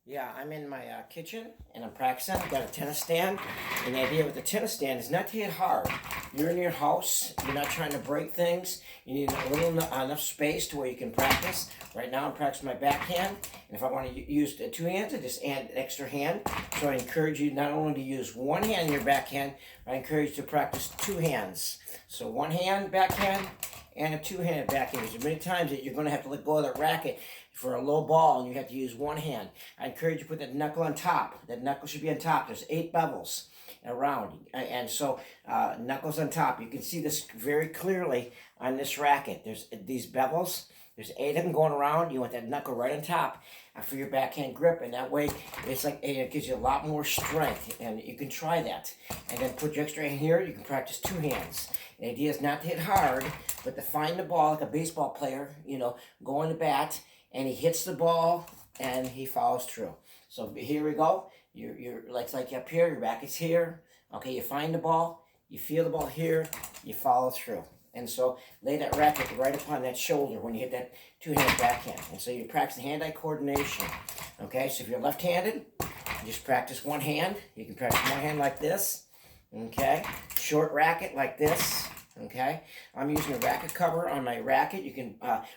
Yeah, I'm in my kitchen and I'm practicing. I've got a tennis stand. And the idea with the tennis stand is not to hit hard. You're in your house. You're not trying to break things. You need a little enough space to where you can practice. Right now I'm practicing my backhand. And if I want to use the two hands, I just add an extra hand. So I encourage you not only to use one hand in your backhand, I encourage you to practice two hands. So one hand backhand and a two-handed backhand. There's many times that you're going to have to let go of the racket for a low ball and you have to use one hand. I encourage you to put that knuckle on top. That knuckle should be on top. There's 8 bevels around, and so knuckles on top. You can see this very clearly on this racket. There's these bevels. There's 8 of them going around. You want that knuckle right on top for your backhand grip, and that way it's like it gives you a lot more strength, and you can try that. And then put your extra hand here. You can practice two hands. The idea is not to hit hard, but to find the ball like a baseball player. Go on the bat, and he hits the ball, and he follows through. So here we go. You're like up here. Your racket's here. Okay, you find the ball. You feel the ball here. You follow through. And so lay that racket right upon that shoulder when you hit that two-handed backhand. And so you practice hand-eye coordination. Okay, so if you're left-handed, you just practice one hand. You can practice one hand like this. Okay, short racket like this. Okay, I'm using a racket cover on my racket. You can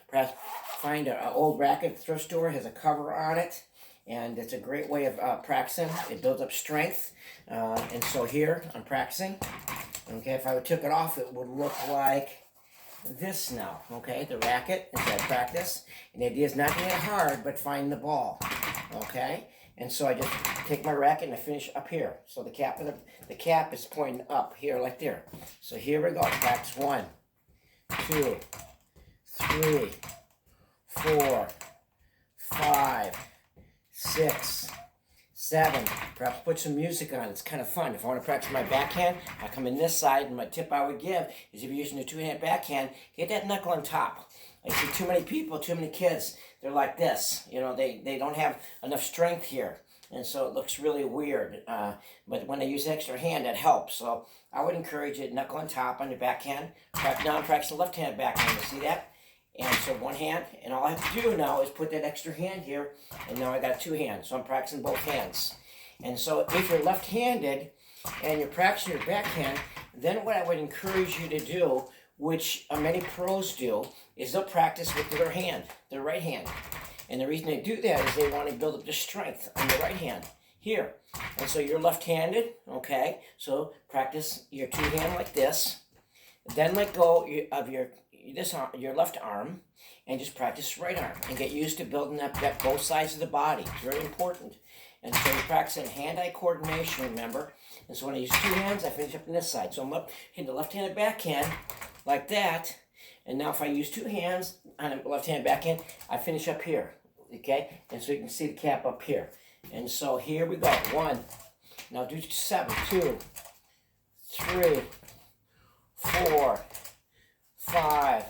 perhaps find an old racket at the thrift store. It has a cover on it. And it's a great way of practicing. It builds up strength. And so here, I'm practicing. Okay, if I took it off, it would look like this now. Okay, the racket is I practice. And the idea is not to hit hard, but find the ball. Okay, and so I just take my racket and I finish up here. So the cap is pointing up here like there. So here we go. Practice 1, 2, 3, 4, 5, 6, 7. Perhaps put some music on. It's kind of fun. If I want to practice my backhand, I come in this side, and my tip I would give is if you're using a two-hand backhand, get that knuckle on top. I see too many people, too many kids, they're like this. They don't have enough strength here. And so it looks really weird. But when they use extra hand, that helps. So I would encourage you, knuckle on top on your backhand. Now I'm practicing left-hand backhand. You see that? And so one hand, and all I have to do now is put that extra hand here, and now I got two hands, so I'm practicing both hands. And so if you're left-handed and you're practicing your backhand, then what I would encourage you to do, which many pros do, is they'll practice with their hand, their right hand. And the reason they do that is they want to build up the strength on the right hand here. And so you're left-handed, okay? So practice your two hand like this. Then let go of your left arm and just practice right arm and get used to building up both sides of the body. It's very important. And so you're practicing hand-eye coordination, remember? And so when I use two hands, I finish up on this side. So I'm hitting the left-handed backhand like that. And now if I use two hands on a left-handed backhand, I finish up here, okay? And so you can see the cap up here. And so here we go. 1. Now do 7. 2, 3, 4, 5,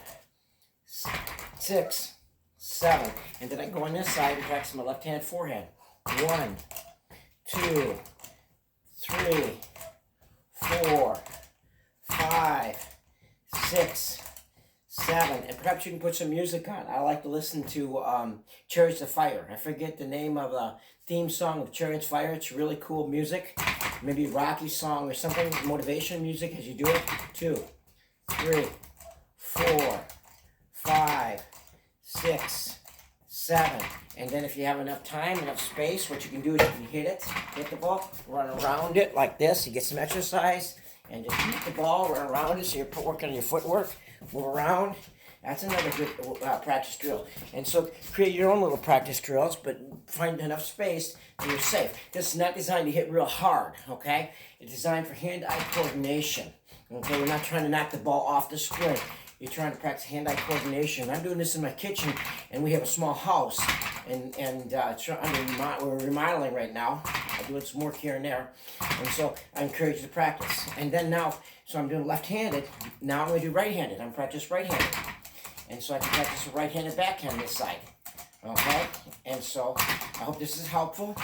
6, 7. And then I go on this side and practice my left-hand forehand. 1, 2, 3, 4, 5, 6, 7. And perhaps you can put some music on. I like to listen to Chariots of Fire. I forget the name of the theme song of Chariots of Fire. It's really cool music. Maybe Rocky song or something, motivation music as you do it. 2, 3, 4, 5, 6, 7. And then if you have enough time, enough space, what you can do is you can hit the ball, run around it like this. You get some exercise, and just hit the ball, run around it, so you're working on your footwork, move around. That's another good practice drill. And so create your own little practice drills, but find enough space and you're safe. This is not designed to hit real hard, okay? It's designed for hand-eye coordination. Okay, we're not trying to knock the ball off the spring. You're trying to practice hand-eye coordination. I'm doing this in my kitchen, and we have a small house, and we're remodeling right now. I'm doing some work here and there, and so I encourage you to practice. And then now, so I'm doing left-handed. Now I'm going to do right-handed. I'm practice right-handed, and so I can practice a right-handed backhand this side. Okay, and so I hope this is helpful.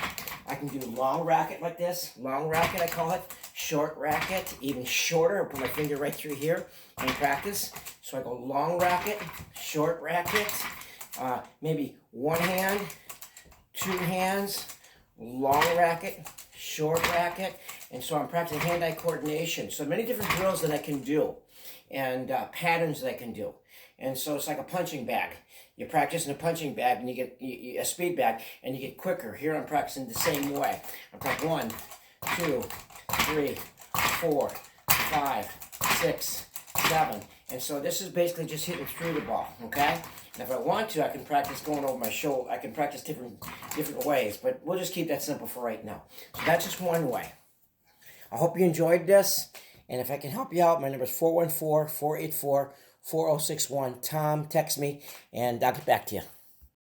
I can do long racket like this. Long racket, I call it. Short racket, even shorter. I'll put my finger right through here and practice. So I go long racket, short racket, maybe one hand, two hands, long racket, short racket, and so I'm practicing hand-eye coordination. So many different drills that I can do, and patterns that I can do. And so it's like a punching bag. You practice in a punching bag, and you get a speed bag, and you get quicker. Here I'm practicing the same way. I'm practicing 1, 2, 3, 4, 5, 6, 7. And so this is basically just hitting through the ball, okay? And if I want to, I can practice going over my shoulder. I can practice different ways, but we'll just keep that simple for right now. So that's just one way. I hope you enjoyed this, and if I can help you out, my number is 414-484-4061. Tom, text me, and I'll get back to you.